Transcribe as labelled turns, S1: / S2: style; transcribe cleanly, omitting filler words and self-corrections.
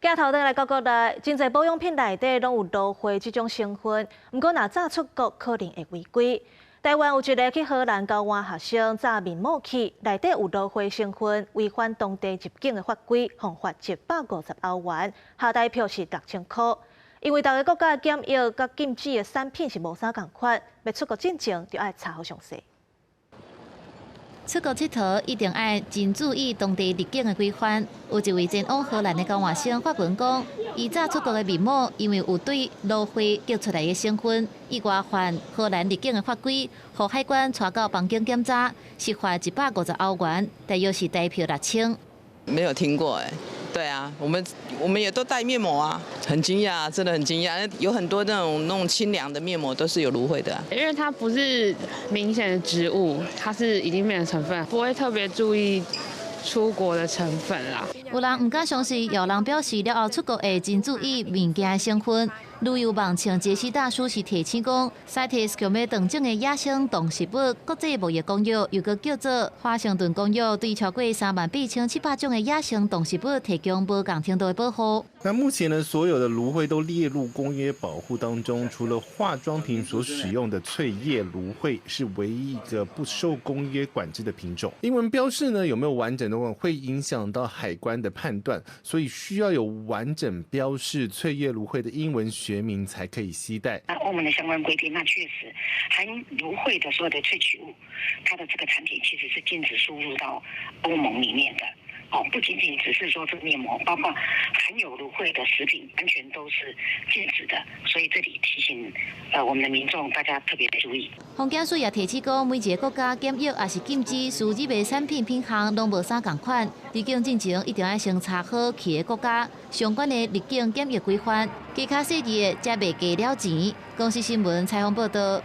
S1: 镜头灯来到国内，真侪保养品内底拢有芦荟这种成分，不过若早出国可能会违规。台湾有一个去荷兰交换学生炸面膜器，内底有芦荟成分，违反当地入境的法规，罚款150欧元，下台票是6000块。因为大个国家检疫甲禁止的产品是无啥共款，要出国进前就要查好详细。
S2: 出国佚佗一定要真注意当地入境的规范。有一位前往荷兰的交换生发文讲，伊早出国的面膜因为有对芦荟激出来的成分，伊违反荷兰入境的法规，互海关带到房间检查，是罚150欧元，大约是台票6000。
S3: 没有听过哎。对啊，我们也都带面膜啊，很惊讶，真的很惊讶。有很多那种清凉的面膜都是有芦荟的啊。
S4: 因为它不是明显的植物，它是已经变成成分，不会特别注意出国的成分啦。
S2: 有人唔敢相信，有人表示了后出国会真注意物件的成分。旅游网请杰西大叔是提醒讲 ，CITES 强要登证的野生动植物国际贸易公约，又个叫做华盛顿公约，对超过38700种的野生动植物提供无共程度的保护。
S5: 那目前呢，所有的芦荟都列入公约保护当中，除了化妆品所使用的翠叶芦荟是唯一一个不受公约管制的品种。英文标示呢有没有完整的话，会影响到海关的判断，所以需要有完整标示翠叶芦荟的英文学名才可以携带。
S6: 欧盟的相关规定，那确实含芦荟的所有的萃取物，它的这个产品其实是禁止输入到欧盟里面的。不仅仅只是说这个面膜，包括含有芦荟的食品，完全都是禁止的。所以这里提醒我们的民众，大家特别注意。
S2: 防检署也提醒讲，每一个国家检疫也是禁止输入的产品品项拢无啥共款，入境进前一定要先查好去的国家相关的入境检疫规范，加较细致的才袂加了钱。公司新闻采访报道。